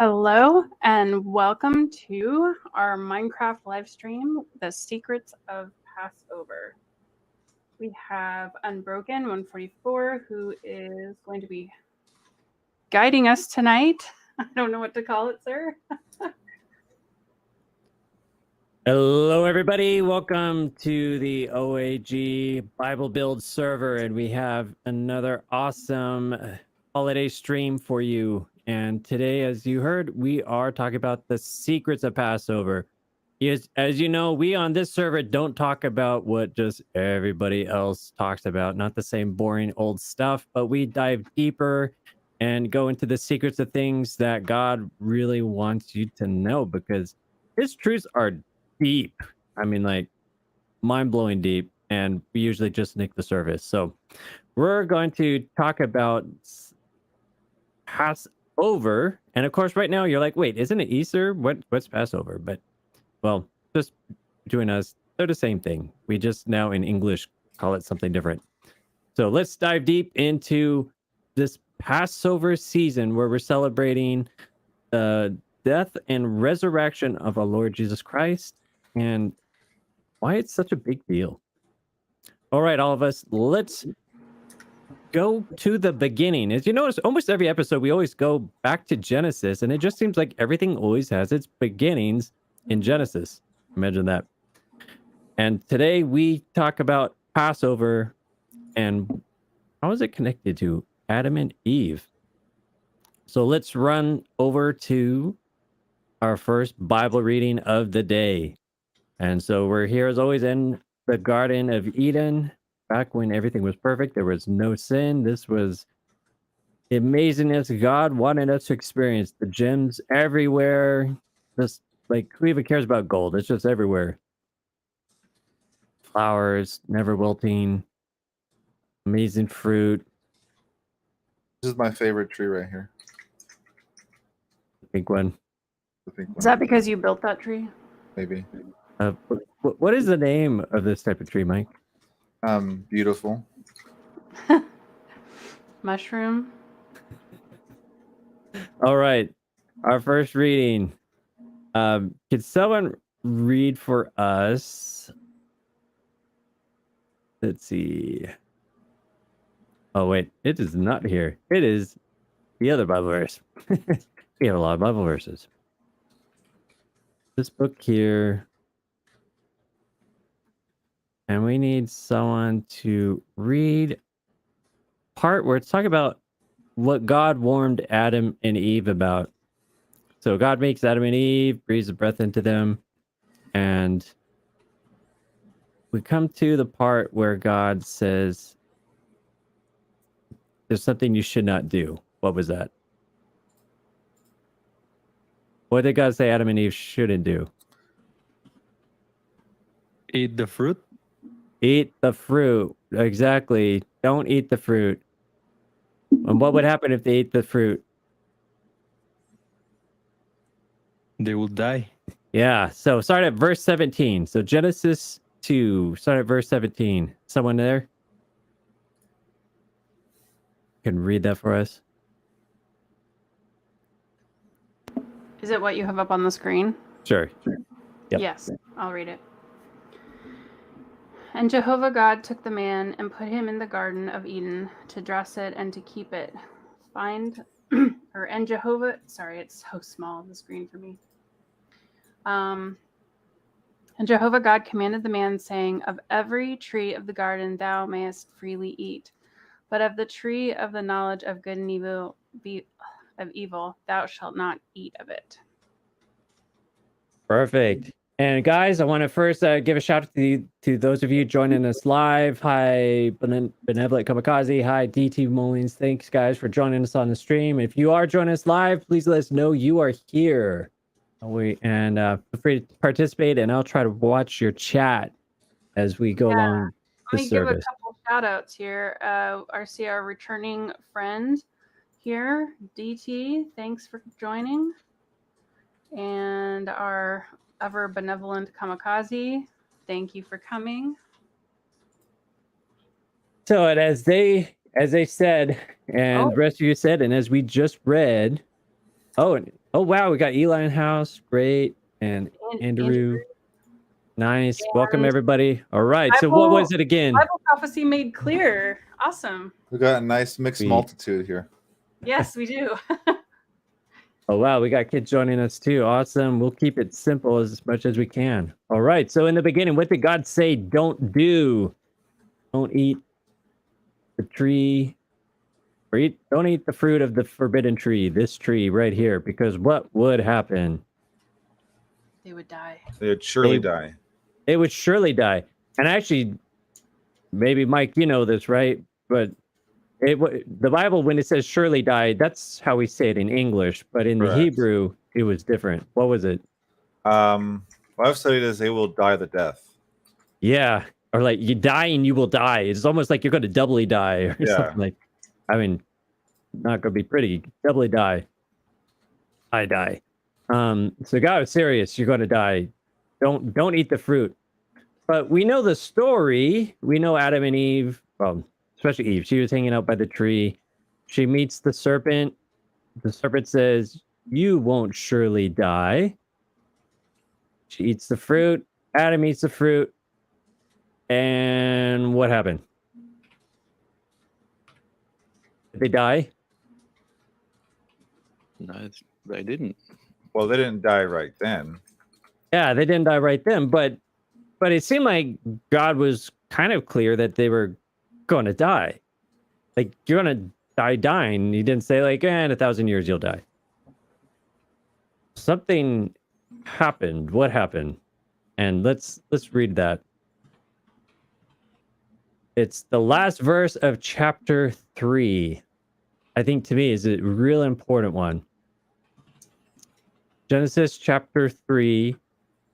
Hello and welcome to our Minecraft live stream, The Secrets of Passover. We have Unbroken 144 who is going to be guiding us tonight. I don't know what to call it, sir. Hello, everybody. Welcome to the OAG Bible Build server, and we have another awesome holiday stream for you. And today, as you heard, we are talking about the secrets of Passover. As you know, we on this server don't talk about what just everybody else talks about, not the same boring old stuff, but we dive deeper and go into the secrets of things that God really wants you to know, because his truths are deep. I mean, like, mind-blowing deep, and we usually just nick the surface. So we're going to talk about Passover, and of course right now you're like, wait, isn't it Easter? What's Passover? But well, just between us, they're the same thing. We just now in English call it something different. So let's dive deep into this Passover season where we're celebrating the death and resurrection of our Lord Jesus Christ, and why it's such a big deal. All right, all of us, let's go to the beginning. As you notice, almost every episode we always go back to Genesis, and it just seems like everything always has its beginnings in Genesis. Imagine that. And today we talk about Passover and how is it connected to Adam and Eve. So let's run over to our first Bible reading of the day. And so we're here as always in the Garden of Eden, back when everything was perfect. There was no sin. This was the amazingness God wanted us to experience. The gems everywhere. Just like, who even cares about gold? It's just everywhere. Flowers, never wilting, amazing fruit. This is my favorite tree right here. The pink one. The pink one. Is that because you built that tree? Maybe. What is the name of this type of tree, Mike? Beautiful. Mushroom. All right, our first reading. Could someone read for us? Let's see. Oh wait, it is not here. It is the other Bible verse. We have a lot of Bible verses. This book here. And we need someone to read part where it's talking about what God warned Adam and Eve about. So God makes Adam and Eve, breathes the breath into them, and we come to the part where God says there's something you should not do. What was that? What did God say Adam and Eve shouldn't do? Eat the fruit? Eat the fruit. Exactly. Don't eat the fruit. And what would happen if they ate the fruit? They will die. Yeah. So start at verse 17. So Genesis 2. Start at verse 17. Someone there? Can read that for us? Is it what you have up on the screen? Sure. Yep. Yes, I'll read it. And Jehovah God took the man and put him in the Garden of Eden to dress it and to keep it. And Jehovah, sorry, it's so small, the screen for me. And Jehovah God commanded the man, saying, of every tree of the garden thou mayest freely eat, but of the tree of the knowledge of good and evil, thou shalt not eat of it. Perfect. And guys, I want to first give a shout out to those of you joining us live. Hi, Benevolent Kamikaze. Hi, DT Mullins. Thanks, guys, for joining us on the stream. If you are joining us live, please let us know you are here. Feel free to participate, and I'll try to watch your as we go along the Let me service. give a couple shout outs here. Our returning friend here, DT, thanks for joining. And our ever benevolent Kamikaze, thank you for coming. So, and as they said, and the rest of you said, and as we just read, oh, and Oh wow, we got Eli in house. Great. And Andrew. Nice. Welcome And everybody. All right. So what was it again? Bible prophecy made clear. Awesome. We got a nice mixed Sweet. multitude here. Yes, we do. Oh wow, we got kids joining us too. Awesome. We'll keep it simple as much as we can. All right. So in the beginning, what did God say don't do? Don't eat the tree. Or don't eat the fruit of the forbidden tree, this tree right here, because what would happen? They would die. They would surely die. It would surely die. And actually, maybe Mike, you know this, right? But the Bible, when it says surely die, that's how we say it in English. But in the Correct. Hebrew, it was different. What was it? What I've studied is they will die the death. Yeah. Or like you die and you will die. It's almost like you're going to doubly die or Yeah. something like, I mean, not going to be pretty. Doubly die. I die. So God was serious. You're going to die. Don't eat the fruit. But we know the story. We know Adam and Eve, well, especially Eve. She was hanging out by the tree. She meets the serpent. The serpent says, "You won't surely die." She eats the fruit. Adam eats the fruit. And what happened? Did they die? No, they didn't. Well, they didn't die right then. Yeah, they didn't die right then, but it seemed like God was kind of clear that they were going to die. Like, you're going to die dying. He didn't say like, in 1,000 years you'll die. Something happened. What happened? And let's read that. It's the last verse of chapter 3. I think to me is a real important one. Genesis chapter 3,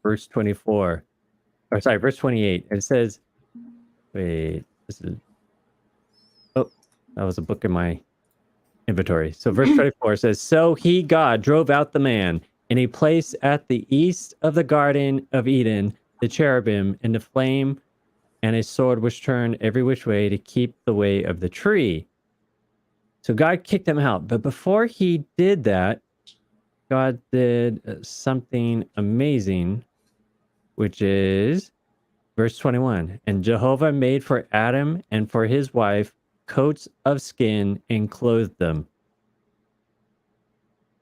verse 24. Or sorry, verse 28. It says, wait, this is, oh, that was a book in my inventory. So verse 24 says, "So he, God, drove out the man, and he placed at the east of the Garden of Eden the cherubim and the flame and a sword which turned every which way to keep the way of the tree." So God kicked them out. But before he did that, God did something amazing, which is verse 21. "And Jehovah made for Adam and for his wife coats of skin and clothed them."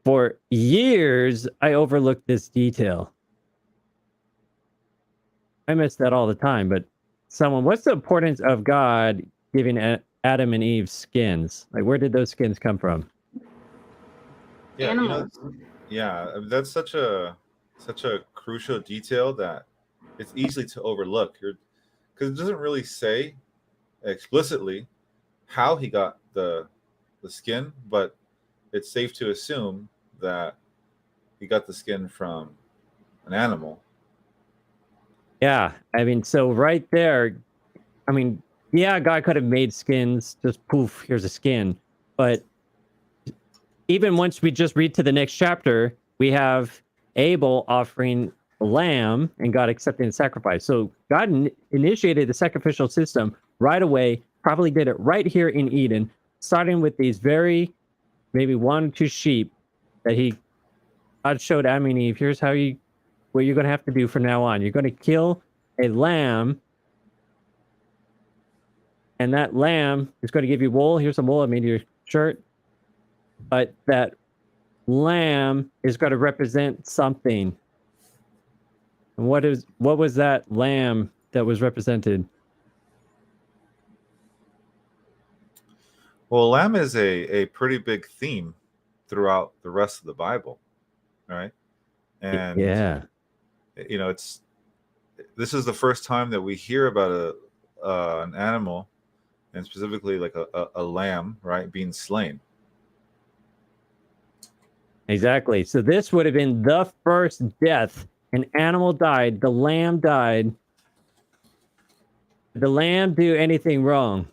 For years, I overlooked this detail. I miss that all the time, but what's the importance of God giving Adam and Eve skins? Like, where did those skins come from? Yeah, Animals. That's such a crucial detail that it's easy to overlook. Because it doesn't really say explicitly how he got the skin, but it's safe to assume that he got the skin from an animal. Yeah, I mean, so right there, I mean, yeah, God could have made skins, just poof, here's a skin. But even once we just read to the next chapter, we have Abel offering a lamb and God accepting the sacrifice. So God initiated the sacrificial system right away, probably did it right here in Eden, starting with these maybe 1 or 2 sheep that God showed Adam and Eve, here's what you're going to have to do from now on. You're going to kill a lamb, and that lamb is going to give you wool. Here's some wool. I made your shirt. But that lamb is going to represent something. And what was that lamb that was represented? Well, lamb is a pretty big theme throughout the rest of the Bible, right? And yeah, this is the first time that we hear about an animal, and specifically like a lamb, right, being slain. exactly. So this would have been the first death. An animal died. The lamb died. Did the lamb do anything wrong?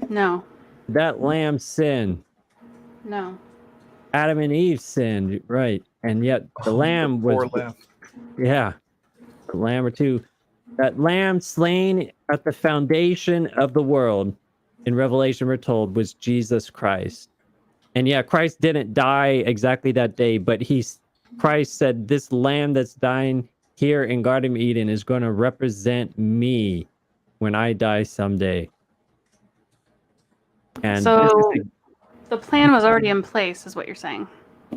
No. Did that lamb sin? No. Adam and Eve sinned, right? And yet the lamb Poor was, lamb. yeah, the lamb or two. That lamb slain at the foundation of the world, in Revelation we're told, was Jesus Christ. And yeah, Christ didn't die exactly that day, but Christ said, this lamb that's dying here in Garden of Eden is going to represent me when I die someday. And this So is the plan was already in place, is what you're saying.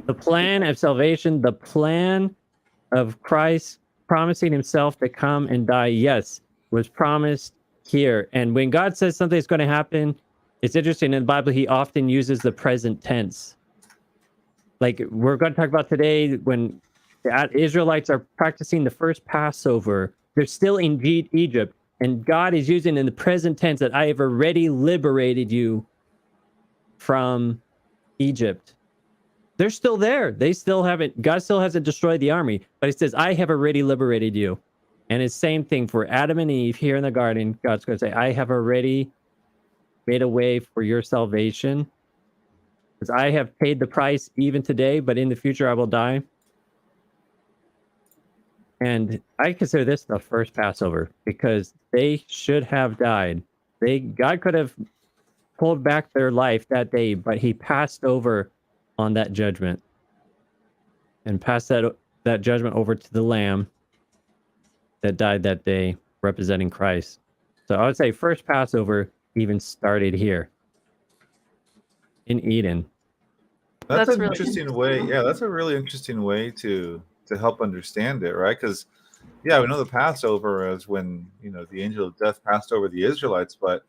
the plan of salvation, the plan of Christ promising himself to come and die, yes, was promised here. And when God says something is going to happen, it's interesting. In the Bible, he often uses the present tense. Like we're going to talk about today, when the Israelites are practicing the first Passover, they're still in Egypt, and God is using in the present tense that I have already liberated you from Egypt. They're still there. They still haven't, God still hasn't destroyed the army, but he says, I have already liberated you. And it's same thing for Adam and Eve here in the garden. God's going to say, I have already made a way for your salvation, because I have paid the price even today, but in the future I will die. And I consider this the first Passover, because they should have died. God could have pulled back their life that day, but he passed over on that judgment and passed that judgment over to the lamb that died that day, representing Christ. So I would say first Passover even started here in Eden. That's That's an really interesting way. Yeah, that's a really interesting way to help understand it, right? Because yeah, we know the Passover as when the angel of death passed over the Israelites, but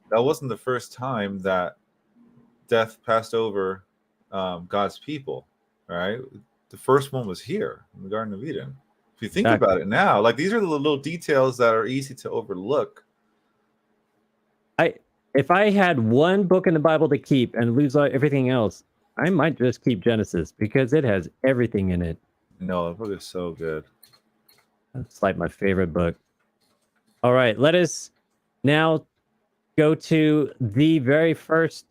that wasn't the first time that death passed over God's people, right? The first one was here in the Garden of Eden. If you think about it now, like these are the little details that are easy to overlook. If I had one book in the Bible to keep and lose everything else, I might just keep Genesis, because it has everything in it. No, the book is so good. It's like my favorite book. All right, let us now go to the very first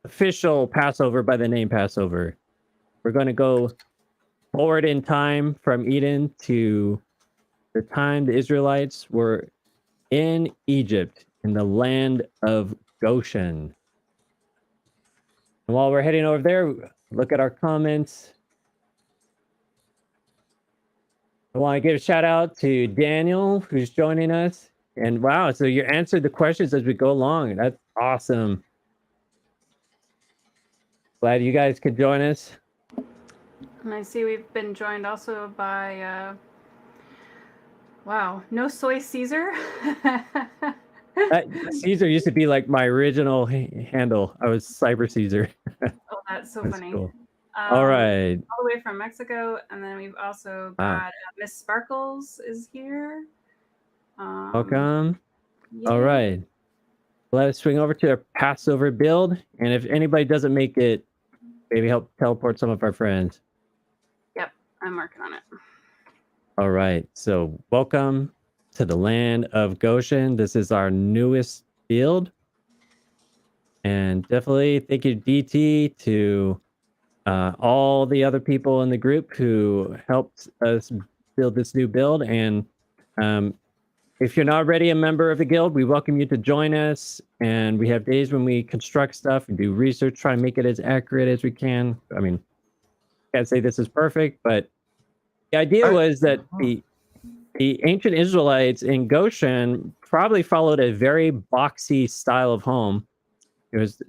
official Passover by the name Passover. We're going to go forward in time from Eden to the time the Israelites were in Egypt, in the land of Goshen. And while we're heading over there, look at our comments. I want to give a shout out to Daniel, who's joining us. And wow, so you answered the questions as we go along. That's awesome. Glad you guys could join us. And I see we've been joined also by, wow, no soy Caesar. Caesar used to be like my original handle. I was Cyber Caesar. Oh, that's so funny. Cool. All right. All the way from Mexico. And then we've also got Miss Sparkles is here. Welcome. Yeah. All right. Let us swing over to our Passover build. And if anybody doesn't make it, maybe help teleport some of our friends. Yep, I'm working on it. All right. So welcome to the land of Goshen. This is our newest build. And definitely thank you, DT, to all the other people in the group who helped us build this new build. And if you're not already a member of the guild, we welcome you to join us. And we have days when we construct stuff and do research, try to make it as accurate as we can. I mean, I can't say this is perfect, but the idea was that the ancient Israelites in Goshen probably followed a very boxy style of home. It was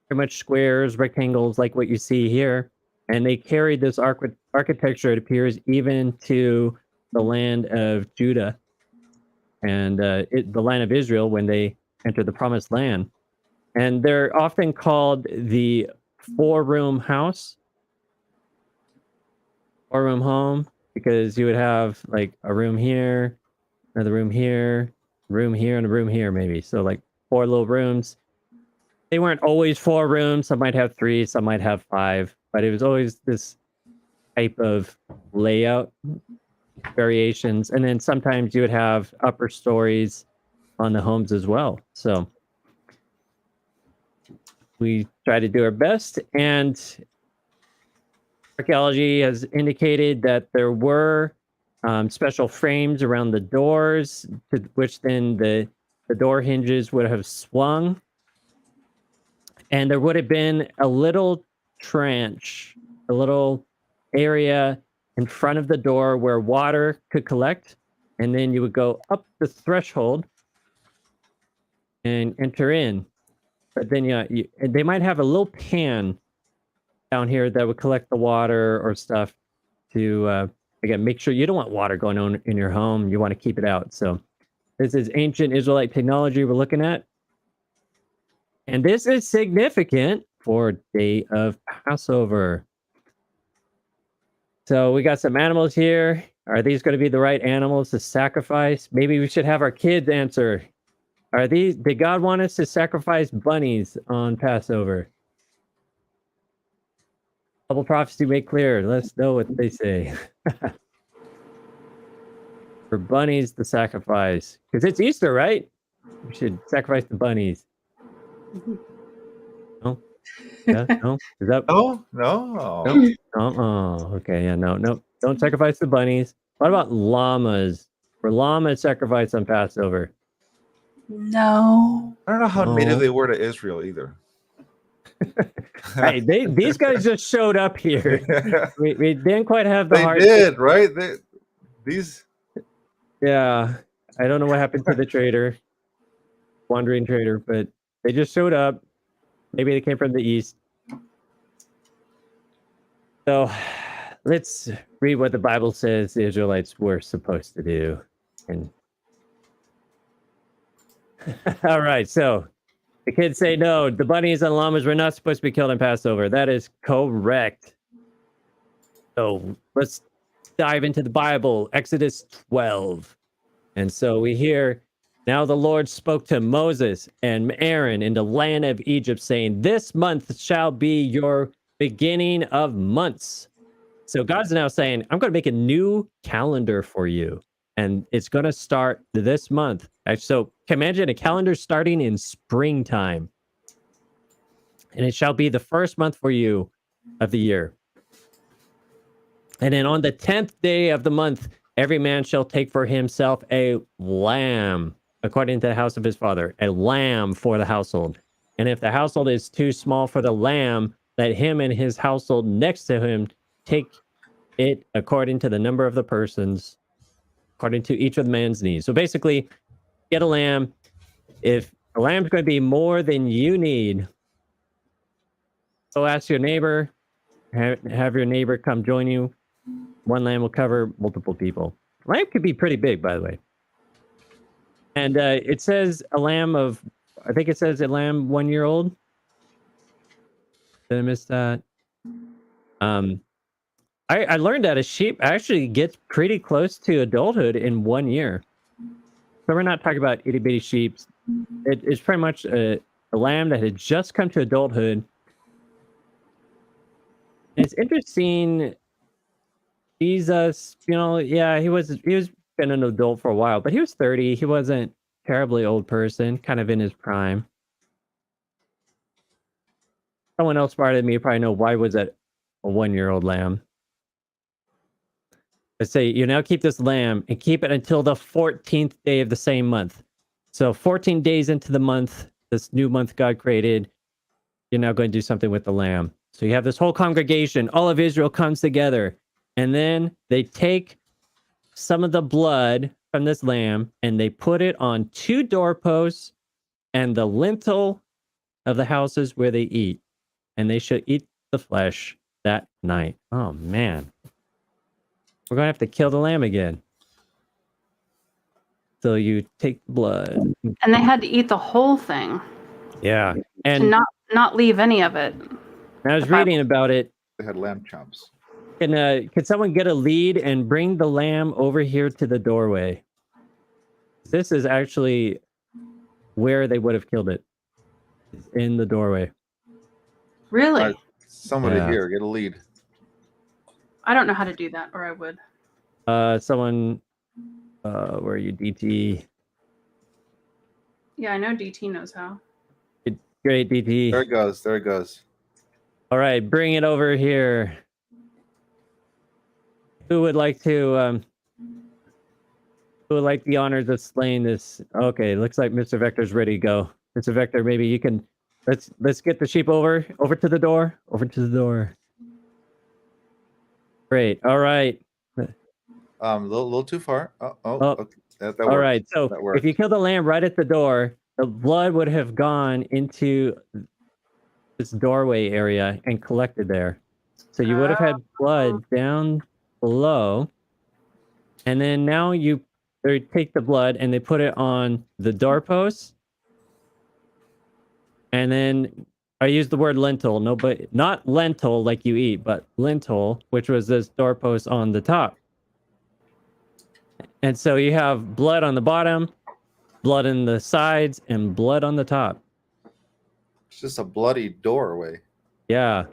pretty much squares, rectangles, like what you see here. And they carried this architecture, it appears, even to the land of Judah and the land of Israel when they entered the promised land. And they're often called the four-room house, four-room home, because you would have like a room here, another room here, and a room here, maybe. So like 4 little rooms. They weren't always 4 rooms. Some might have 3, some might have 5, but it was always this type of layout variations. And then sometimes you would have upper stories on the homes as well. So we try to do our best, and archaeology has indicated that there were special frames around the doors, to which then the door hinges would have swung And there would have been a little trench, a little area in front of the door where water could collect. And then you would go up the threshold and enter in. But then and they might have a little pan down here that would collect the water or stuff to, again, make sure you don't want water going on in your home. You want to keep it out. So this is ancient Israelite technology we're looking at. And this is significant for Day of Passover. So we got some animals here. Are these going to be the right animals to sacrifice? Maybe we should have our kids answer. Did God want us to sacrifice bunnies on Passover? Bible prophecy made clear. Let's know what they say. For bunnies to sacrifice. Because it's Easter, right? We should sacrifice the bunnies. No? Yeah, no? Is that... No. No? Oh, okay. Yeah, no. Don't sacrifice the bunnies. What about llamas? Were llamas sacrificed on Passover? No. I don't know how No. native they were to Israel either. Hey, these guys just showed up here. We didn't quite have the They heart. did, right? These. Yeah, I don't know what happened to the trader, wandering trader, but they just showed up. Maybe they came from the east. So let's read what the Bible says the Israelites were supposed to do. And all right, so the kids say no, the bunnies and llamas were not supposed to be killed in Passover. That is correct. So let's dive into the Bible, Exodus 12. And so we hear, now the Lord spoke to Moses and Aaron in the land of Egypt, saying, this month shall be your beginning of months. So God's now saying, I'm going to make a new calendar for you. And it's going to start this month. So imagine a calendar starting in springtime. And it shall be the first month for you of the year. And then on the 10th day of the month, every man shall take for himself a lamb, according to the house of his father, a lamb for the household. And if the household is too small for the lamb, let him and his household next to him take it according to the number of the persons, according to each of the man's needs. So basically, get a lamb. If a lamb's going to be more than you need, so ask your neighbor, have your neighbor come join you. One lamb will cover multiple people. Lamb could be pretty big, by the way. And it says a lamb of, I think it says a lamb 1 year old. Did I miss that? I learned that a sheep actually gets pretty close to adulthood in 1 year. So we're not talking about itty bitty sheep. It's pretty much a lamb that had just come to adulthood. And it's interesting. Jesus, yeah, he was been an adult for a while, but he was 30. He wasn't terribly old person, kind of in his prime. Someone else smarter than me probably know why was that a 1 year old lamb. Let's say you now keep this lamb and keep it until the 14th day of the same month. So 14 days into the month, this new month God created, you're now going to do something with the lamb. So you have this whole congregation, all of Israel comes together, and then they take some of the blood from this lamb and they put it on 2 doorposts and the lintel of the houses where they eat. And they should eat the flesh that night. Oh, man. We're going to have to kill the lamb again. So you take the blood. And they had to eat the whole thing. Yeah. To And not leave any of it. I was reading about it. They had lamb chops. Can someone get a lead and bring the lamb over here to the doorway? This is actually where they would have killed it. It's in the doorway. Really? Right. Somebody Yeah. here, get a lead. I don't know how to do that, or I would. Someone, where are you, DT? Yeah, I know DT knows how. Great, DT. There it goes. There it goes. All right, bring it over here. Who would like to, who would like the honors of slaying this? Okay, looks like Mr. Vector's ready to go. Mr. Vector, maybe you can let's get the sheep over to the door. Over to the door. Great. All right. Little too far. Oh, Oh, okay. That all works. right. So That if works. you kill the lamb right at the door, the blood would have gone into this doorway area and collected there. So you would have had blood down below, and then now they take the blood and they put it on the doorpost, and then I use the word lintel. No, but not lentil like you eat, but lintel, which was this doorpost on the top. And so you have blood on the bottom, blood in the sides, and blood on the top. It's just a bloody doorway. Yeah,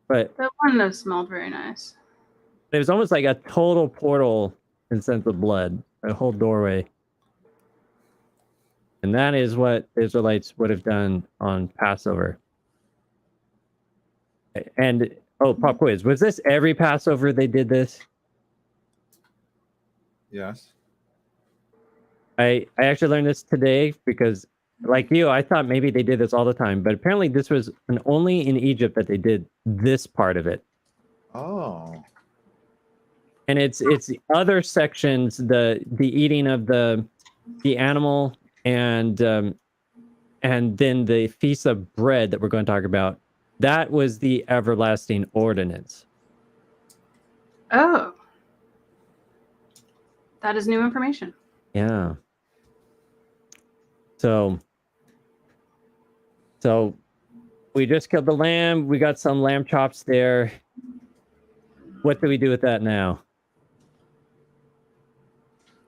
but That wouldn't have smelled very nice. it was almost like a total portal in sense of blood, a whole doorway. And that is what Israelites would have done on Passover. And pop quiz, was this every Passover they did this? Yes. I actually learned this today because, like you, I thought maybe they did this all the time, but apparently this was only in Egypt that they did this part of it. Oh. And it's the other sections, the eating of the animal and then the feast of bread that we're going to talk about. That was the Everlasting Ordinance. Oh. That is new information. Yeah. So we just killed the lamb. We got some lamb chops there. What do we do with that now?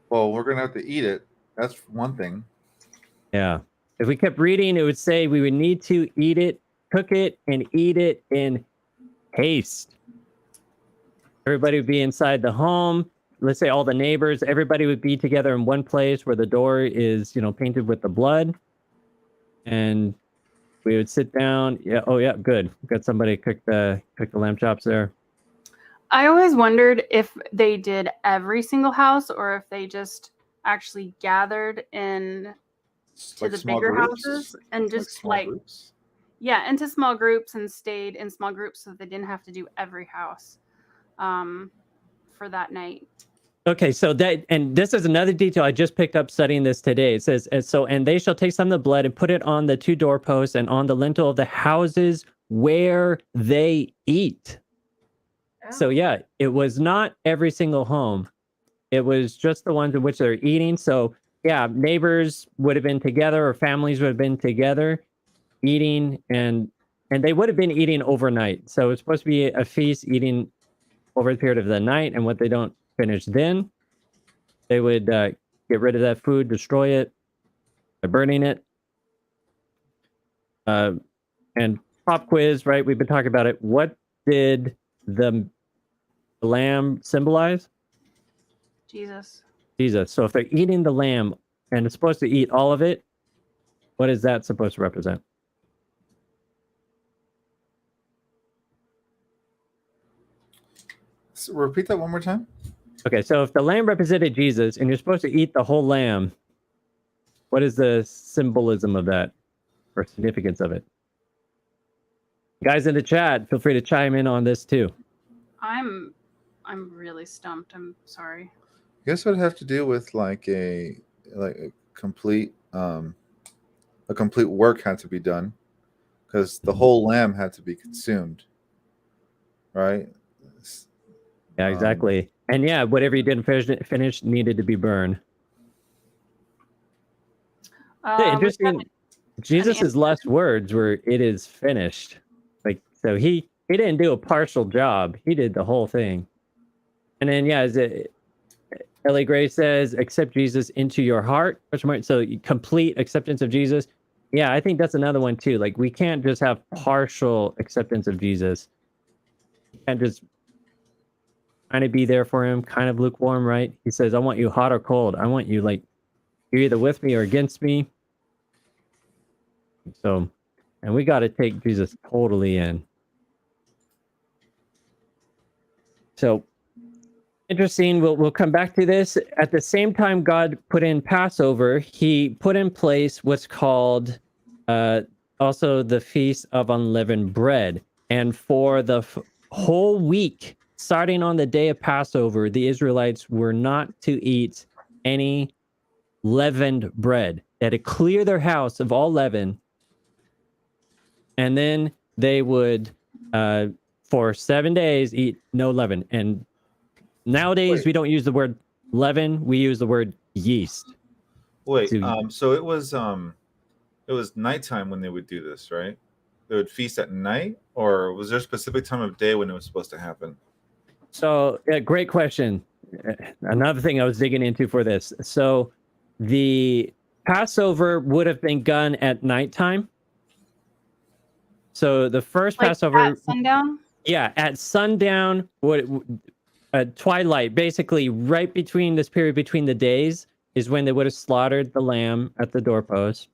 Well, we're gonna have to eat it. That's one thing. Yeah. If we kept reading, it would say we would need to eat it, cook it, and eat it in haste. Everybody would be inside the home. Let's say all the neighbors, everybody would be together in one place where the door is, painted with the blood. And we would sit down. Yeah. Oh, yeah. Good. Got somebody cook the lamb chops there. I always wondered if they did every single house or if they just actually gathered in to Like the small bigger groups? houses and just small groups? into small groups and stayed in small groups so they didn't have to do every house for that night. Okay, so this is another detail I just picked up studying this today. It says, and they shall take some of the blood and put it on the two doorposts and on the lintel of the houses where they eat. So yeah, it was not every single home. It was just the ones in which they're eating. So yeah, neighbors would have been together or families would have been together eating, and they would have been eating overnight. So it's supposed to be a feast eating over the period of the night, and what they don't finish then, they would get rid of that food, destroy it by burning it. And pop quiz, right? We've been talking about it. What did the lamb symbolize? Jesus. Jesus. So if they're eating the lamb and it's supposed to eat all of it, what is that supposed to represent? So repeat that one more time. Okay, so if the lamb represented Jesus and you're supposed to eat the whole lamb, what is the symbolism of that or significance of it? Guys in the chat, feel free to chime in on this too. I'm really stumped. I'm sorry. I guess it would have to do with like a complete work had to be done because the whole lamb had to be consumed, right? Yeah, exactly. And yeah, whatever you didn't finish needed to be burned. Interesting. Jesus' last words were, "It is finished." Like, so he didn't do a partial job. He did the whole thing. And then, yeah, Ellie Gray says, accept Jesus into your heart. So complete acceptance of Jesus. Yeah, I think that's another one too. Like, we can't just have partial acceptance of Jesus. And just kind of be there for him, kind of lukewarm, right? He says, I want you hot or cold. I want you like, you're either with me or against me. So, and we got to take Jesus totally in. So, interesting. We'll come back to this. At the same time God put in Passover, he put in place what's called also the Feast of Unleavened Bread. And for the whole week, starting on the day of Passover, the Israelites were not to eat any leavened bread. They had to clear their house of all leaven. And then they would, for 7 days, eat no leaven. And nowadays, Wait. we don't use the word leaven. We use the word yeast. Wait, to- so it was nighttime when they would do this, right? They would feast at night, or was there a specific time of day when it was supposed to happen? So, great question. Another thing I was digging into for this. So, the Passover would have been done at nighttime. So, the first Like Passover, at sundown? yeah, at sundown, twilight, basically right between this period between the days, is when they would have slaughtered the lamb at the doorpost,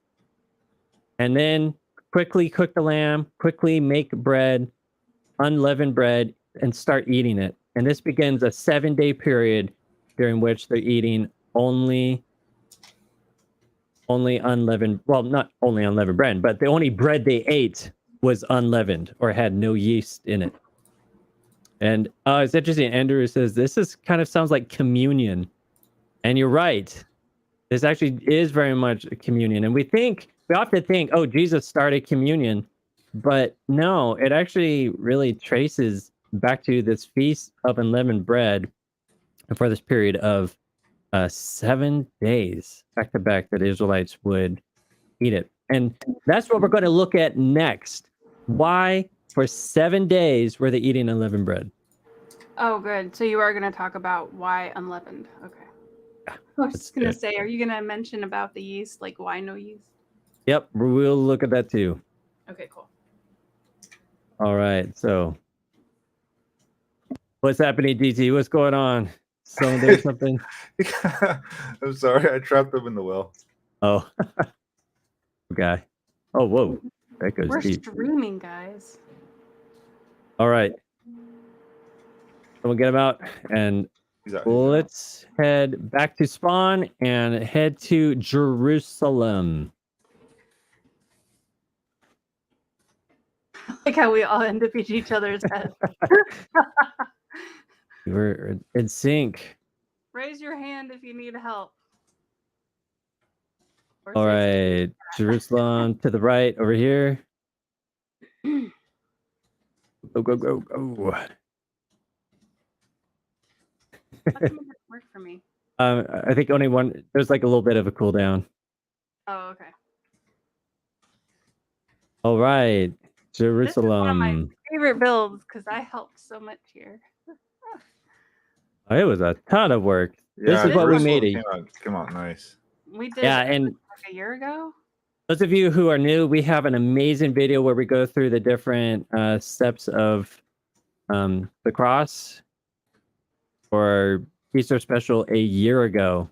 and then quickly cook the lamb, quickly make bread, unleavened bread, and start eating it. And this begins a 7-day period during which they're eating only unleavened, well, not only unleavened bread, but the only bread they ate was unleavened or had no yeast in it. And it's interesting. Andrew says this is kind of sounds like communion, and you're right. This actually is very much a communion, and we often think, oh, Jesus started communion, but no, it actually really traces back to this feast of unleavened bread for this period of 7 days back to back that Israelites would eat it. And that's what we're going to look at next. Why for 7 days were they eating unleavened bread? Oh, good. So you are going to talk about why unleavened. Okay. I was just going to say, are you going to mention about the yeast? Like, why no yeast? Yep, we'll look at that too. Okay, cool. All right, so what's happening, DT? What's going on? Someone doing something? I'm sorry, I trapped them in the well. Oh, okay. Oh, whoa, that goes We're deep. streaming, guys. All right, someone get him out, and let's head back to spawn and head to Jerusalem. Like how we all end up in each other's heads. We're in sync. Raise your hand if you need help. Or All say right, Jerusalem to the right over here. Go, go, go, go. How come it didn't work for me? I think only one. There's like a little bit of a cooldown. Oh, okay. All right, This is one of my Jerusalem. favorite builds because I helped so much here. Oh, it was a ton of work. Yeah, This is what we Jerusalem made it. came out nice. We did Yeah, it and like a year ago. those of you who are new, we have an amazing video where we go through the different steps of the cross for Easter special a year ago.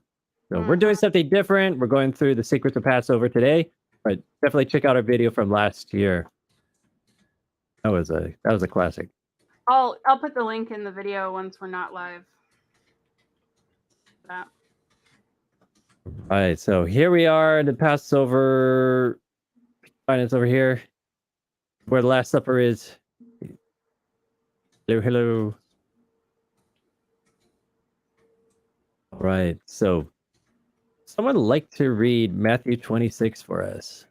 So we're doing something different. We're going through the Secrets of Passover today, but definitely check out our video from last year. That was a classic. I'll put the link in the video once we're not live. That. All right, so here we are, the Passover. Finance over here, where the Last Supper is. Hello, hello. All right, so someone would like to read Matthew 26 for us,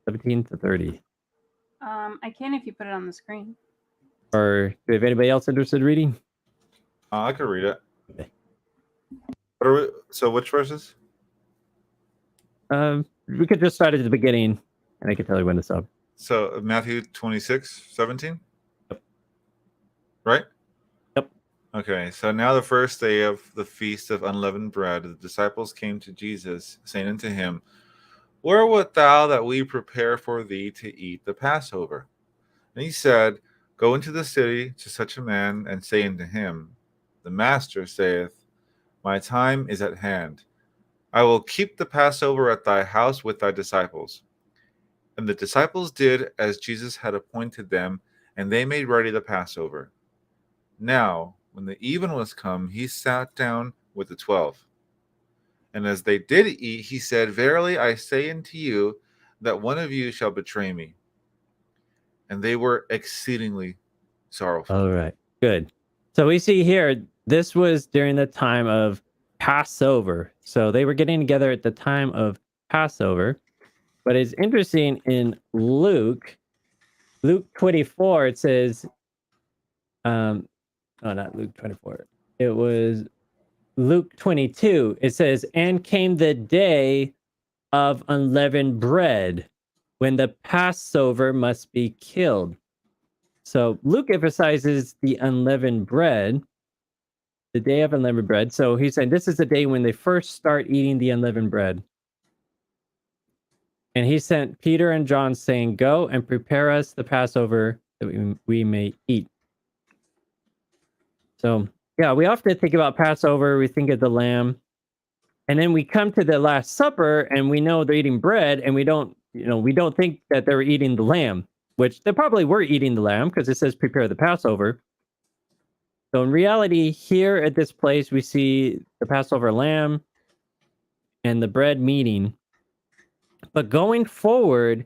17 to 30. I can if you put it on the screen. Or do we have anybody else interested in reading? I could read it. Okay. So which verses? We could just start at the beginning, and I can tell you when to stop. So Matthew 26, 17? Yep. Right? Yep. Okay, so now the first day of the feast of unleavened bread, the disciples came to Jesus, saying unto him, Where wilt thou that we prepare for thee to eat the Passover? And he said, Go into the city to such a man, and say unto him, The master saith, My time is at hand. I will keep the Passover at thy house with thy disciples. And the disciples did as Jesus had appointed them, and they made ready the Passover. Now, when the even was come, he sat down with the 12. And as they did eat, he said, Verily I say unto you, that one of you shall betray me. And they were exceedingly sorrowful. All right, good. So we see here, this was during the time of Passover. So they were getting together at the time of Passover. But it's interesting in Luke 24, it says, oh, not Luke 24. It was Luke 22. It says, and came the day of unleavened bread, when the Passover must be killed. So Luke emphasizes the unleavened bread, the day of unleavened bread. So he's saying this is the day when they first start eating the unleavened bread. And he sent Peter and John saying, go and prepare us the Passover that we may eat. So yeah, we often think about Passover, we think of the lamb. And then we come to the Last Supper and we know they're eating bread, and we don't think that they were eating the lamb, which they probably were eating the lamb because it says prepare the Passover. So in reality, here at this place, we see the Passover lamb and the bread meeting. But going forward,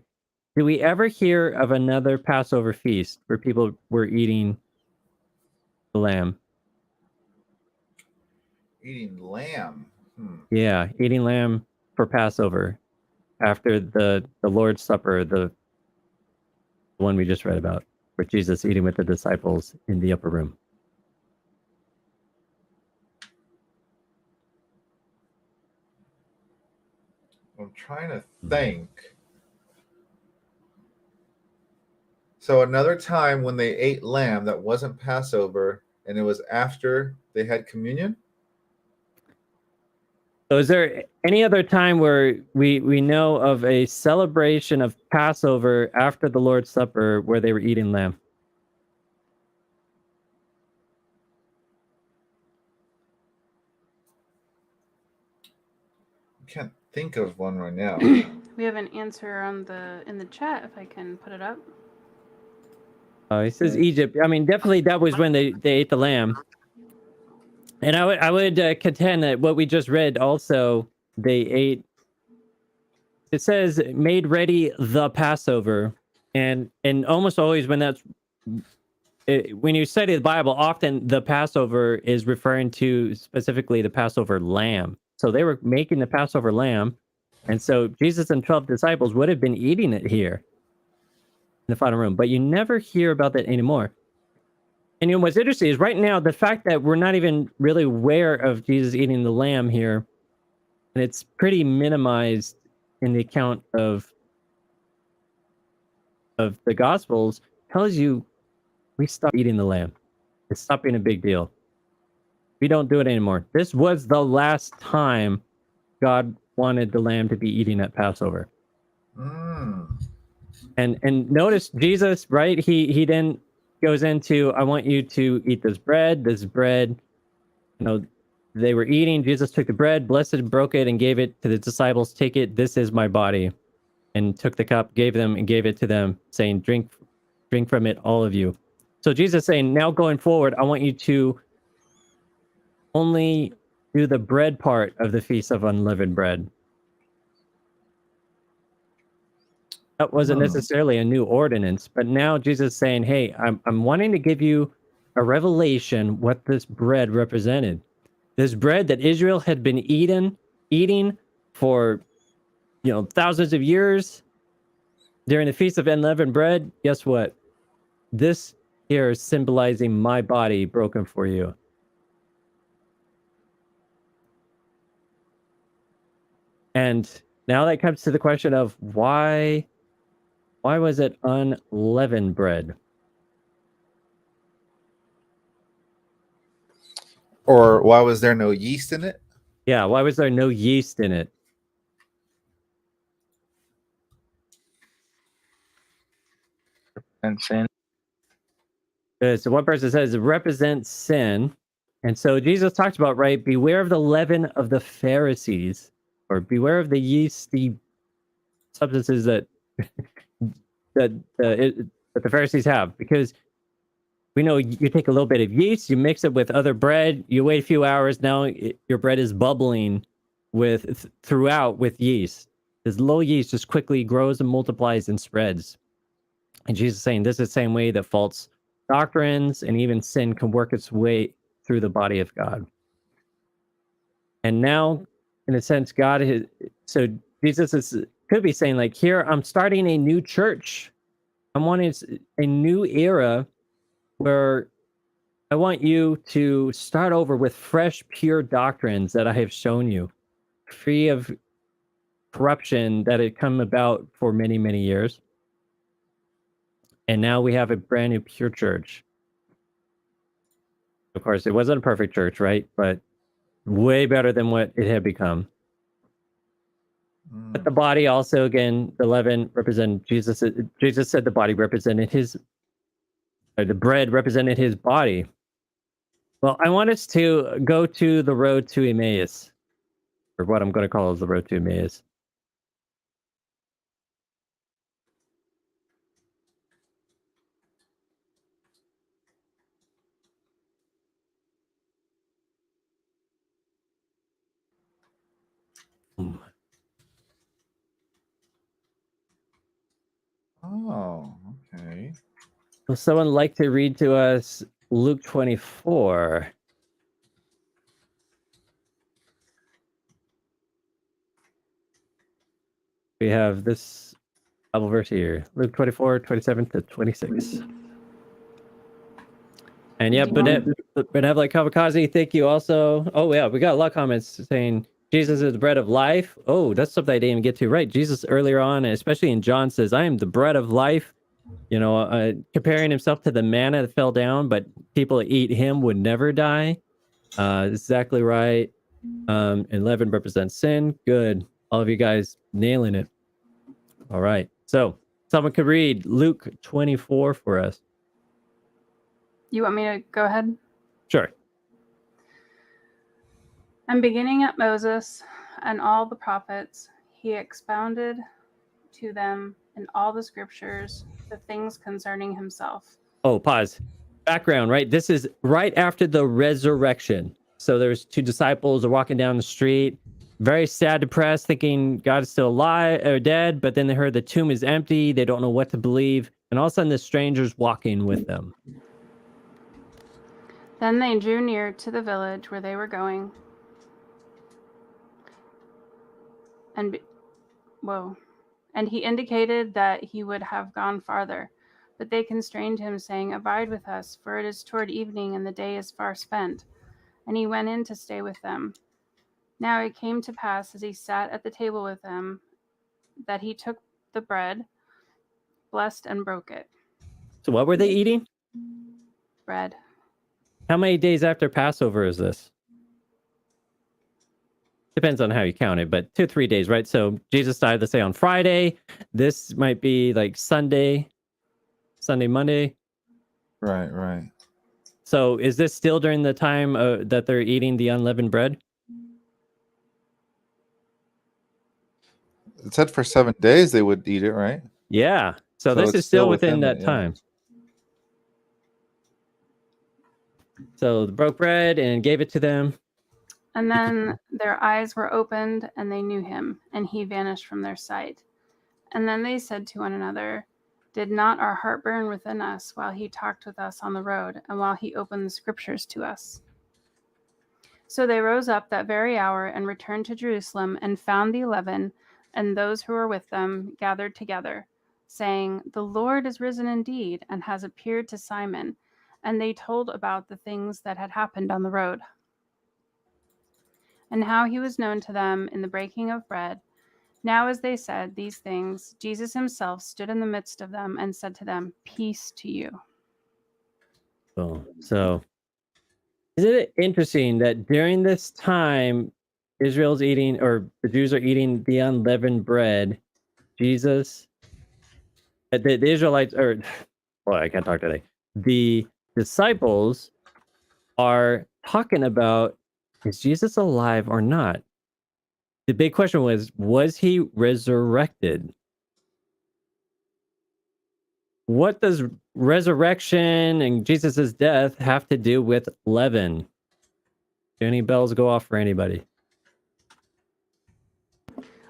do we ever hear of another Passover feast where people were eating the lamb? Eating lamb. Yeah, eating lamb for Passover after the Lord's Supper, the one we just read about, where Jesus eating with the disciples in the upper room. I'm trying to think. So another time when they ate lamb that wasn't Passover, and it was after they had communion? So is there any other time where we know of a celebration of Passover after the Lord's Supper where they were eating lamb? I can't think of one right now. We have an answer in the chat if I can put it up. He says Egypt. I mean, definitely that was when they ate the lamb. And I would contend that what we just read also, they ate. It says made ready the Passover, and almost always when when you study the Bible, often the Passover is referring to specifically the Passover lamb. So they were making the Passover lamb, and so Jesus and 12 disciples would have been eating it here in the final room. But you never hear about that anymore. And you know what's interesting is right now the fact that we're not even really aware of Jesus eating the lamb here, and it's pretty minimized in the account of the Gospels, tells you we stopped eating the lamb. It stopped being a big deal. We don't do it anymore. This was the last time God wanted the lamb to be eating at Passover. And notice Jesus, right? He then goes into, I want you to eat this bread. This bread, they were eating. Jesus took the bread, blessed it, broke it, and gave it to the disciples. Take it. This is my body. And took the cup, gave them, and gave it to them, saying, drink from it, all of you. So Jesus saying, now going forward, I want you to only do the bread part of the Feast of Unleavened Bread. That wasn't necessarily a new ordinance, but now Jesus is saying, hey, I'm wanting to give you a revelation what this bread represented. This bread that Israel had been eating for thousands of years during the Feast of Unleavened Bread. Guess what? This here is symbolizing my body broken for you. And now that comes to the question of why was it unleavened bread? Or why was there no yeast in it? Yeah, why was there no yeast in it? And sin. So one person says it represents sin. And so Jesus talks about, right, beware of the leaven of the Pharisees, or beware of the yeasty substances that the Pharisees have, because we know you take a little bit of yeast, you mix it with other bread, you wait a few hours, now your bread is bubbling throughout with yeast. this little yeast just quickly grows and multiplies and spreads. And Jesus is saying this is the same way that false doctrines and even sin can work its way through the body of God. And now, in a sense, God is, so Jesus could be saying, like, here, I'm starting a new church. I'm wanting a new era where I want you to start over with fresh, pure doctrines that I have shown you, free of corruption that had come about for many, many years. And now we have a brand new pure church. Of course, it wasn't a perfect church, right? But way better than what it had become. But the body also, again, the leaven represented Jesus. Jesus said the body represented his, or the bread represented his body. Well, I want us to go to the road to Emmaus, or what I'm going to call the road to Emmaus. Oh, okay. Will someone like to read to us Luke 24? We have this Bible verse here, Luke 24, 27 to 26. And yeah, Benevolent Kamikaze, thank you also. Oh yeah, we got a lot of comments saying Jesus is the bread of life. Oh, that's something I didn't even get to. Right, Jesus earlier on, especially in John, says, I am the bread of life. You know, comparing himself to the manna that fell down, but people that eat him would never die. Exactly right. And leaven represents sin. Good. All of you guys nailing it. All right. So someone could read Luke 24 for us. You want me to go ahead? Sure. And beginning at Moses and all the prophets, he expounded to them in all the scriptures the things concerning himself. Oh, pause. Background, right? This is right after the resurrection. So there's two disciples are walking down the street, very sad, depressed, thinking God is still alive or dead, but then they heard the tomb is empty. They don't know what to believe. And all of a sudden, the stranger's walking with them. Then they drew near to the village where they were going. And he indicated that he would have gone farther. But they constrained him, saying, Abide with us, for it is toward evening, and the day is far spent. And he went in to stay with them. Now it came to pass, as he sat at the table with them, that he took the bread, blessed and broke it. So what were they eating? Bread. How many days after Passover is this? Depends on how you count it, but 2 or 3 days, right? So Jesus died, let's say, on Friday. This might be like Sunday, Monday. Right. So is this still during the time that they're eating the unleavened bread? It said for 7 days they would eat it, right? Yeah. So this it's is still within that yeah. time. So they broke bread and gave it to them. And then their eyes were opened, and they knew him, and he vanished from their sight. And then they said to one another, Did not our heart burn within us while he talked with us on the road, and while he opened the scriptures to us? So they rose up that very hour and returned to Jerusalem, and found the 11 and those who were with them gathered together, saying, The Lord is risen indeed, and has appeared to Simon. And they told about the things that had happened on the road, and how he was known to them in the breaking of bread. Now as they said these things, Jesus himself stood in the midst of them and said to them, Peace to you. So isn't it interesting that during this time, Israel's eating, or the Jews are eating the unleavened bread, Jesus, the Israelites, or, well, I can't talk today. The disciples are talking about, is Jesus alive or not? The big question was he resurrected? What does resurrection and Jesus's death have to do with leaven? Do any bells go off for anybody?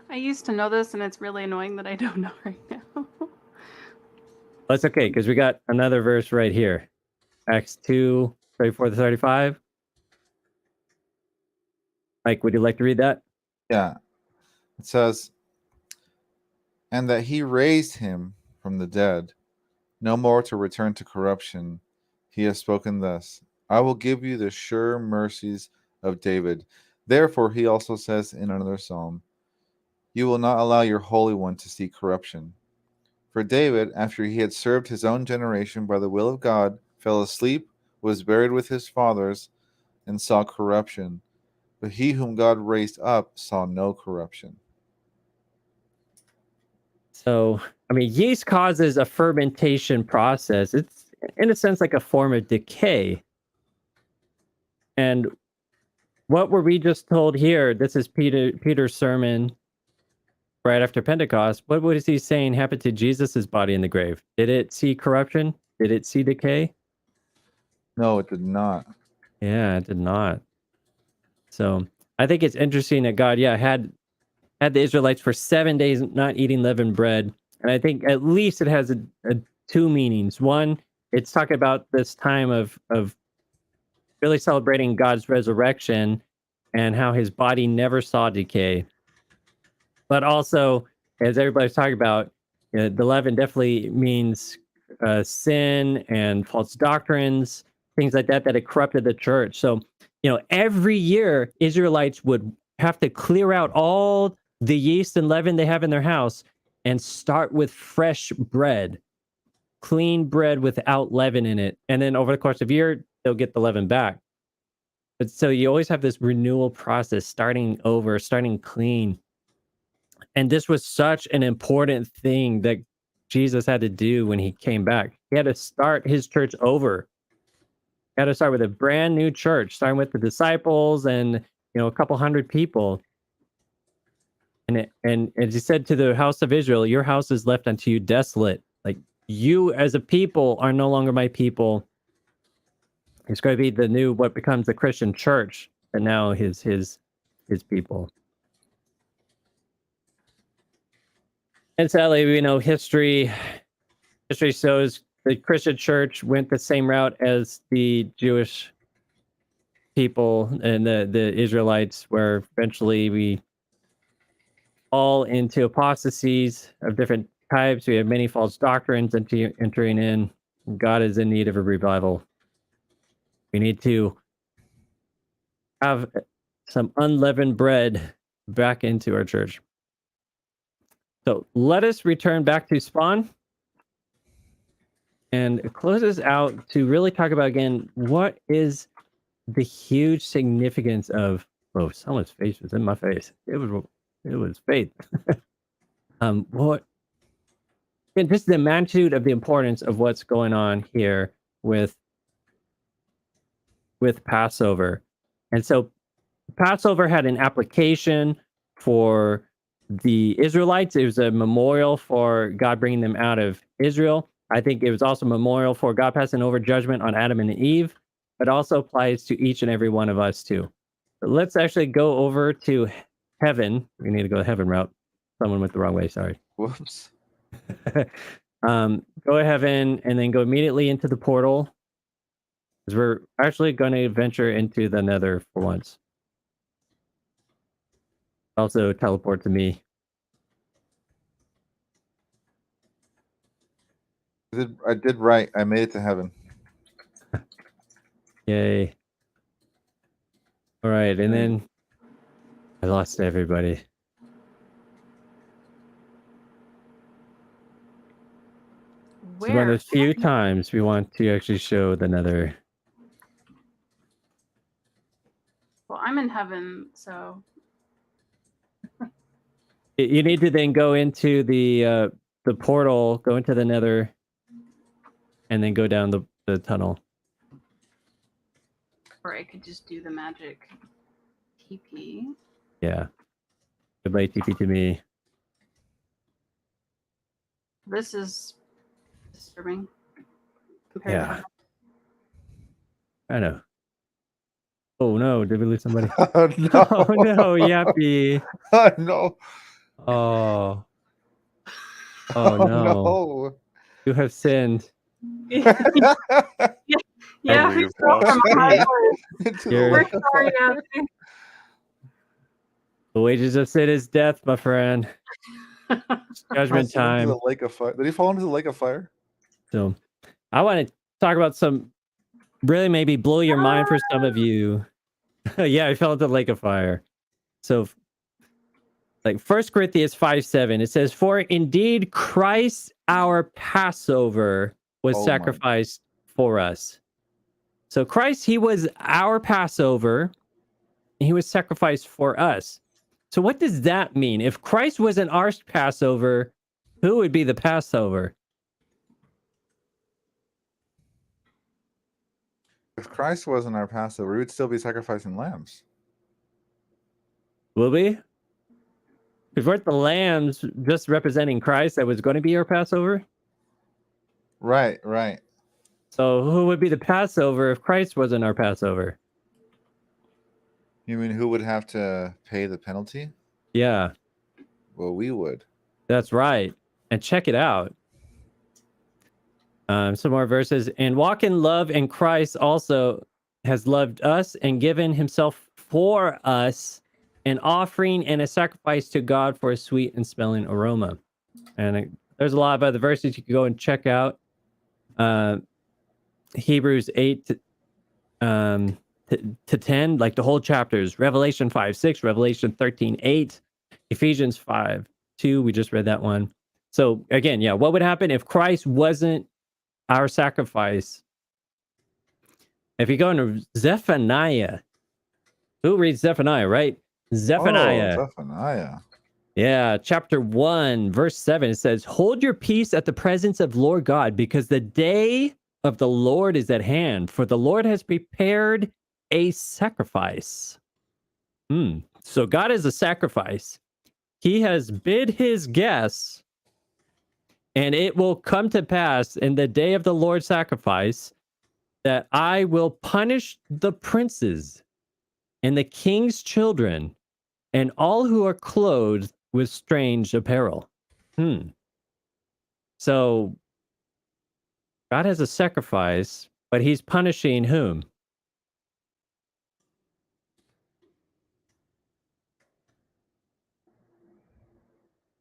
I used to know this, and it's really annoying that I don't know right now. That's okay, because we got another verse right here. Acts 2, 34 to 35. Mike, would you like to read that? Yeah. It says, and that he raised him from the dead, no more to return to corruption. He has spoken thus, I will give you the sure mercies of David. Therefore, he also says in another psalm, you will not allow your Holy One to see corruption. For David, after he had served his own generation by the will of God, fell asleep, was buried with his fathers, and saw corruption. But he whom God raised up saw no corruption. So, I mean, yeast causes a fermentation process. It's, in a sense, like a form of decay. And what were we just told here? This is Peter's sermon right after Pentecost. What was he saying happened to Jesus's body in the grave? Did it see corruption? Did it see decay? No, it did not. Yeah, it did not. So I think it's interesting that God, had the Israelites for 7 days not eating leavened bread. And I think at least it has a two meanings. One, it's talking about this time of really celebrating God's resurrection and how his body never saw decay. But also, as everybody's talking about, the leaven definitely means sin and false doctrines, things like that it corrupted the church. So, every year Israelites would have to clear out all the yeast and leaven they have in their house and start with fresh bread, clean bread without leaven in it. And then over the course of a year, they'll get the leaven back. But so you always have this renewal process, starting over, starting clean. And this was such an important thing that Jesus had to do when he came back. He had to start his church over. He had to start with a brand new church, starting with the disciples and a couple hundred people. And as he said to the house of Israel, your house is left unto you desolate. Like, you as a people are no longer my people. It's going to be the new, what becomes the Christian church, and now his people. And sadly, we know history shows the Christian church went the same route as the Jewish people and the Israelites, where eventually we all into apostasies of different types. We have many false doctrines entering in. God is in need of a revival. We need to have some unleavened bread back into our church. So let us return back to Spawn and close us out to really talk about, again, what is the huge significance of, someone's face was in my face. It was faith. What, and just the magnitude of the importance of what's going on here with Passover. And so Passover had an application for the Israelites. It was a memorial for God bringing them out of Israel. I think it was also a memorial for God passing over judgment on Adam and Eve, but also applies to each and every one of us too. But let's actually go over to heaven. We need to go the heaven route. Someone went the wrong way, sorry. Whoops. Go to heaven and then go immediately into the portal, because we're actually going to venture into the nether for once. Also teleport to me. I did right. I made it to heaven. Yay. All right, and then I lost everybody. It's one of those few times we want to actually show the nether. Well, I'm in heaven, so You need to then go into the portal, go into the nether, and then go down the tunnel. or I could just do the magic TP. Yeah. Everybody TP to me. This is disturbing compared to Yeah. I know. Oh no, did we lose somebody? Oh no! Oh no, Yappy. Oh no! Oh, oh no. You have sinned. Yeah, And we we've fell from a high fallen horse. into the You're- We're lake of sorry, fire. Anthony. The wages of sin is death, my friend. Judgment Christ went into time. the lake of fire. Did he fall into the lake of fire? So I want to talk about some really maybe blow your mind for some of you. Yeah, I fell into the lake of fire. So like 1 Corinthians 5:7, it says, "For indeed Christ our Passover was Oh my. sacrificed for us." So Christ, he was our Passover. He was sacrificed for us. So what does that mean? If Christ wasn't our Passover, who would be the Passover? If Christ wasn't our Passover, we would still be sacrificing lambs. Will we? Because weren't the lambs just representing Christ that was going to be our Passover? Right, right. So who would be the Passover if Christ wasn't our Passover? You mean who would have to pay the penalty? Yeah, Well, we would. that's right. And check it out. Some more verses. "And walk in love, and Christ also has loved us and given himself for us, an offering and a sacrifice to God for a sweet and smelling aroma." And there's a lot of other verses you can go and check out. Hebrews 8 to 10, like the whole chapters. Revelation 5:6, Revelation 13:8, Ephesians 5:2. We just read that one. So again, yeah, what would happen if Christ wasn't our sacrifice? If you go into Zephaniah, who reads Zephaniah, right? Zephaniah. Oh, Zephaniah. Yeah, chapter 1, verse 7, it says, "Hold your peace at the presence of Lord God, because the day of the Lord is at hand, for the Lord has prepared a sacrifice." So God is a sacrifice. He has bid his guests, and it will come to pass in the day of the Lord's sacrifice that I will punish the princes and the king's children and all who are clothed with strange apparel. So God has a sacrifice, but he's punishing whom?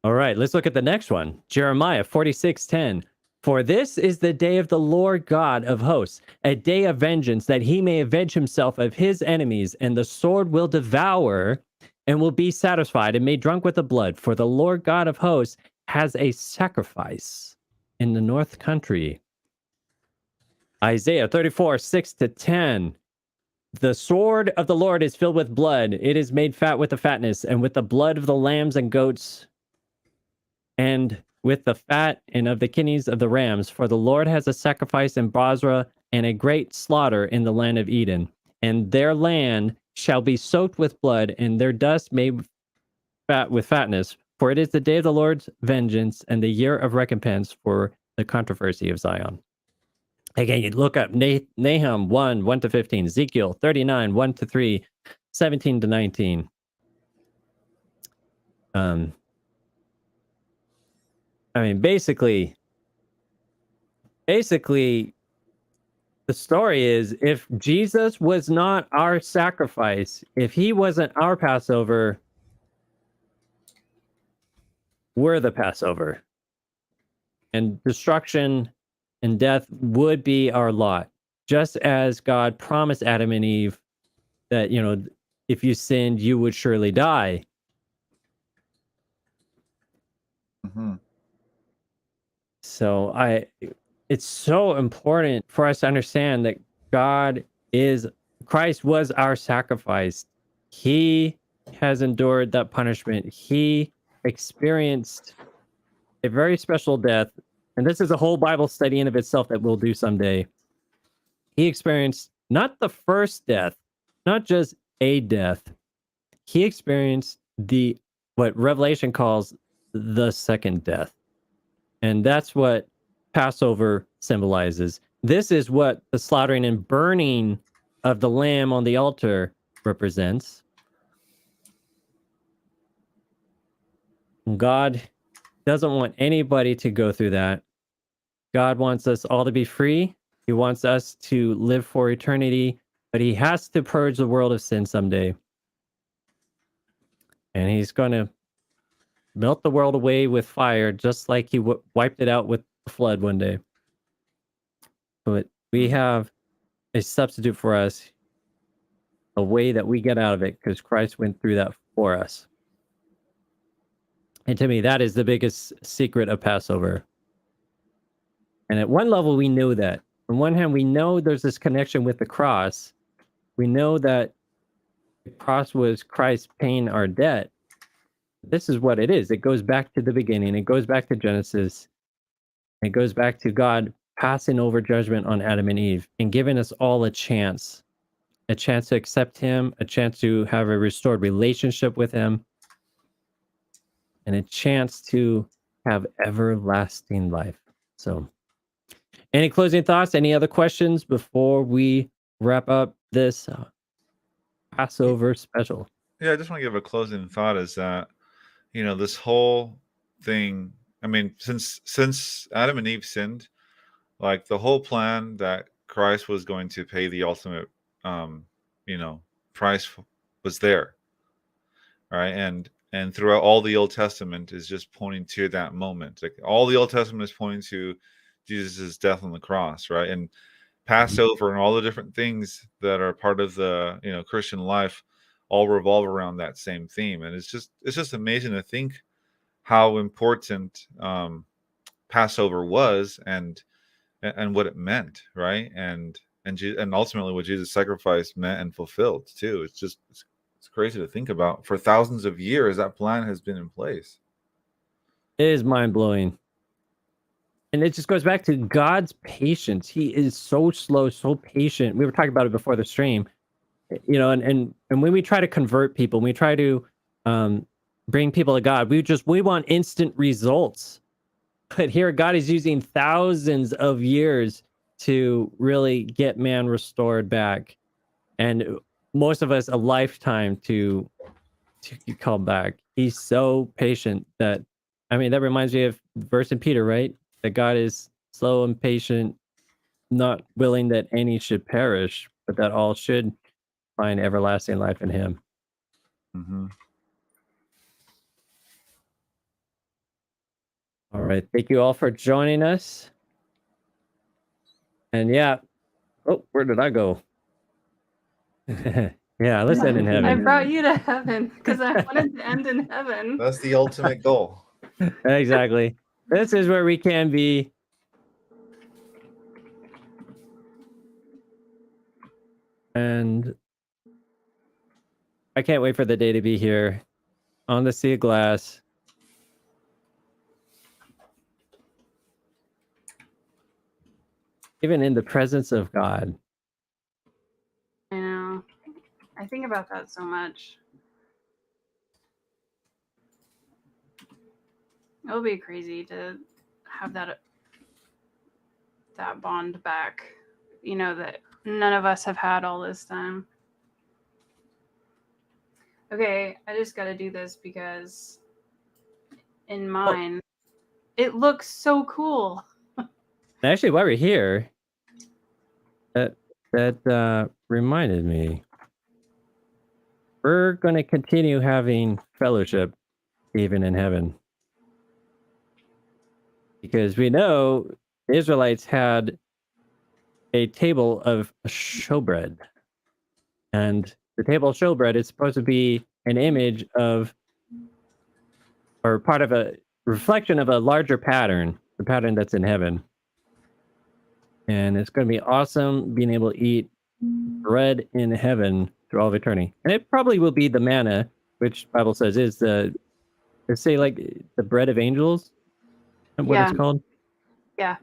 All right, let's look at the next one. Jeremiah 46:10. "For this is the day of the Lord God of hosts, a day of vengeance, that he may avenge himself of his enemies, and the sword will devour and will be satisfied and made drunk with the blood. For the Lord God of hosts has a sacrifice in the north country." Isaiah 34:6-10. "The sword of the Lord is filled with blood. It is made fat with the fatness, and with the blood of the lambs and goats, and with the fat and of the kidneys of the rams. For the Lord has a sacrifice in Basra, and a great slaughter in the land of Eden. And their land shall be soaked with blood, and their dust made fat with fatness. For it is the day of the Lord's vengeance, and the year of recompense for the controversy of Zion." Again, you look up Nahum 1:1-15, Ezekiel 39, 1-3, 17-19. I mean, basically, the story is, if Jesus was not our sacrifice, if he wasn't our Passover, we're the Passover. And destruction and death would be our lot. Just as God promised Adam and Eve that, if you sinned, you would surely die. Mm-hmm. So it's so important for us to understand that Christ was our sacrifice. He has endured that punishment. He experienced a very special death. And this is a whole Bible study in of itself that we'll do someday. He experienced not the first death, not just a death. He experienced what Revelation calls the second death. And that's what Passover symbolizes. This is what the slaughtering and burning of the lamb on the altar represents. God doesn't want anybody to go through that. God wants us all to be free. He wants us to live for eternity, but he has to purge the world of sin someday. And he's going to melt the world away with fire, just like he wiped it out with the flood one day. But we have a substitute for us, a way that we get out of it, because Christ went through that for us. And to me, that is the biggest secret of Passover. And at one level, we know that. On one hand, we know there's this connection with the cross. We know that the cross was Christ paying our debt. This is what it is. It goes back to the beginning. It goes back to Genesis. It goes back to God passing over judgment on Adam and Eve and giving us all a chance to accept him, a chance to have a restored relationship with him, and a chance to have everlasting life. So, any closing thoughts? Any other questions before we wrap up this Passover special? Yeah, I just want to give a closing thought is that, this whole thing, I mean, since Adam and Eve sinned, like the whole plan that Christ was going to pay the ultimate, price was there, right? And throughout all the Old Testament is just pointing to that moment. Like all the Old Testament is pointing to Jesus' death on the cross, right? And Passover and all the different things that are part of the Christian life all revolve around that same theme. And it's just amazing to think how important Passover was and what it meant, right? And ultimately what Jesus' sacrifice meant and fulfilled too. It's crazy to think about. For thousands of years, that plan has been in place. It is mind-blowing. And it just goes back to God's patience. He is so slow, so patient. We were talking about it before the stream, and when we try to convert people, we try to bring people to God, we want instant results. But here God is using thousands of years to really get man restored back. And most of us a lifetime to come back. He's so patient that reminds me of the verse in Peter, right? That God is slow and patient, not willing that any should perish, but that all should find everlasting life in him. Mm-hmm. All right. Thank you all for joining us. And where did I go? Yeah, let's end in I heaven. brought you to heaven because I wanted to end in heaven. That's the ultimate goal. Exactly. This is where we can be. And I can't wait for the day to be here on the sea of glass. Even in the presence of God. I know. I think about that so much. It'll be crazy to have that bond back, that none of us have had all this time. Okay, I just got to do this because in mine, it looks so cool. Actually, while we're here, that reminded me. We're going to continue having fellowship even in heaven. Because we know the Israelites had a table of showbread. And the table of showbread is supposed to be an image of, or part of a reflection of a larger pattern, the pattern that's in heaven. And it's going to be awesome being able to eat bread in heaven through all of eternity. And it probably will be the manna, which Bible says is the bread of angels. What it's called? Yeah.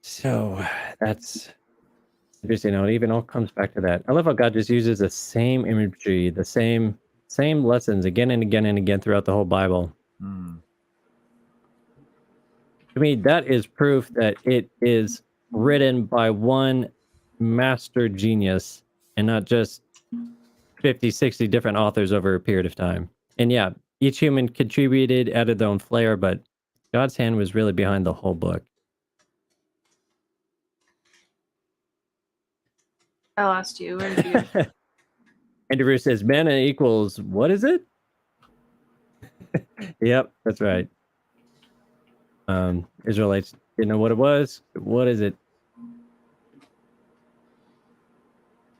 So that's interesting. How it even all comes back to that. I love how God just uses the same imagery, the same lessons again and again and again throughout the whole Bible. Mm. To me, that is proof that it is written by one master genius and not just 50, 60 different authors over a period of time. And yeah, each human contributed, added their own flair, but God's hand was really behind the whole book. I lost you. Where did you go? Andy Bruce says manna equals, what is it? Yep, that's right. Israelites didn't know what it was. What is it?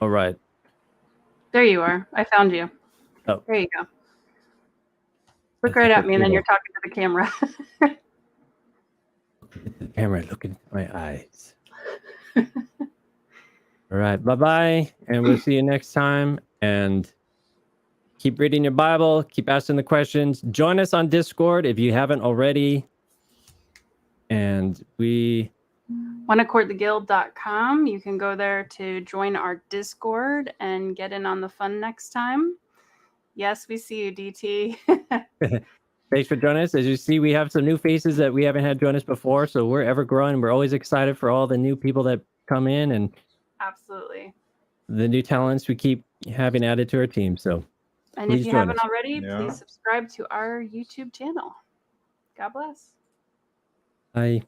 All right. There you are. I found you. Oh. There you go. Look right at me, and then you're talking to the camera. The camera, look into my eyes. All right, bye-bye, and we'll see you next time. And keep reading your Bible, keep asking the questions. Join us on Discord if you haven't already. And we... oneacquarttheguild.com. You can go there to join our Discord and get in on the fun next time. Yes, we see you, DT. Thanks for joining us. As you see, we have some new faces that we haven't had join us before, so we're ever growing. We're always excited for all the new people that come in and Absolutely. the new talents we keep having added to our team. So And please if you join haven't us. already, Yeah. please subscribe to our YouTube channel. God bless. Bye.